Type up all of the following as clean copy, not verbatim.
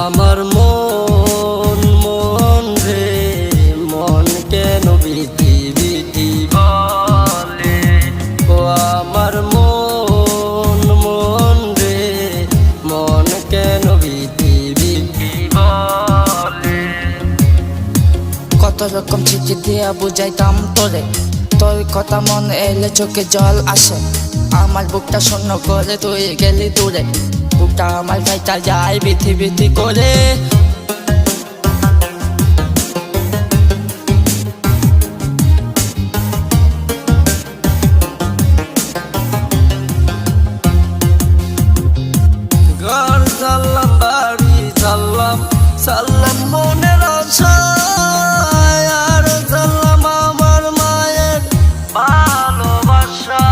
আমার মন মন রে মন কেন বিধি বিধি বলে। ও আমার মন মন রে মন কেন বিধি বিধি বলে। কত রকম চিঠি দিয়া বুঝাইতাম তোরে, তোর কথা মন এলে চোখে জল আসে। আমার বুকটা শূন্য করে তুই গেলি দূরে, বুকটা আমার ভাইটা যায় বিথি বিথি করে। ঘর সাল্লাম বাড়ি সাল্লাম সাল্লাম মনের আশায়, আর সাল্লাম আমার মায়ের ভালোবাসা।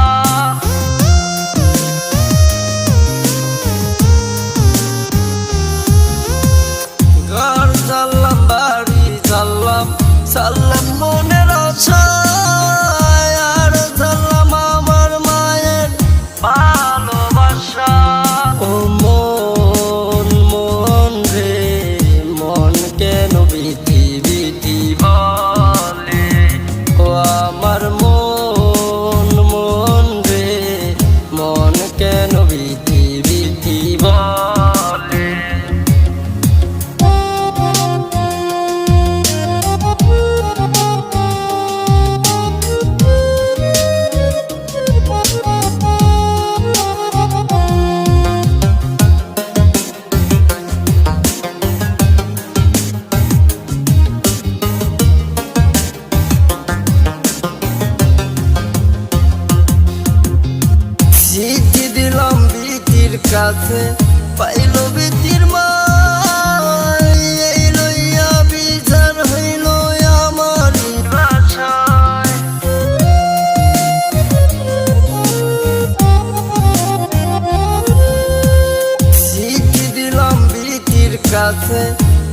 ঘর সাল্লাম বাড়ি সাল্লাম সাল্লাম মনের আশায়, আর সাল্লাম আমার মায়ের ভালোবাসা। ও মন মন রে মন কেন বিধি বিধি বলে। ও আমার মন মন রে মন কেন বিধি বিধি বলে। চিঠি দিলাম বিতির কাছে, পাইল বিতির মাই, এই লইয়া বিচার হইল আমারই বাসায়। চিঠি দিলাম বিতির কাছে,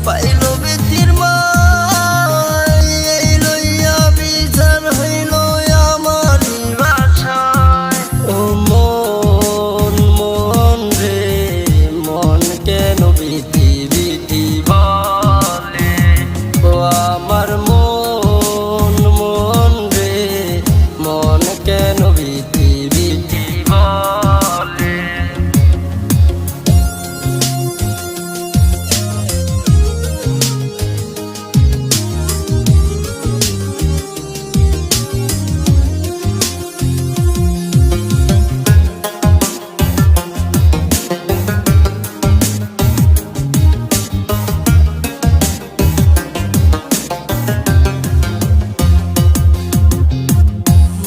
পাইল বিতির মাই, এই লইয়া বিচার হইল আমারই বাসায়। ও মন মন রে মন কেন বিধি বিধি বলে। ও আমার মন মন রে মন কেন বিধি বিধি বলে।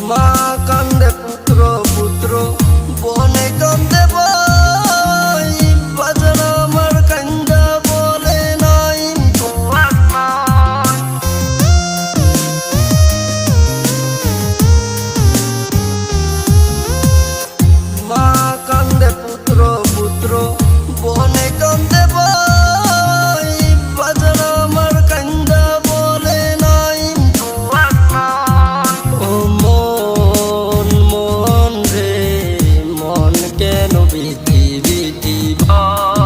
মা কান্দে পুত্র পুত্র বনে কান্দে ভাই, বাজার আমার কান্দা বলে নাই তোমার নাই। মা কান্দে পুত্র পুত্র বনে কান্দে ভাই, বাজার আমার কান্দা বলে নাই তোমার নাই। ও মন মন রে মন কেন বিধি বিধি বলে।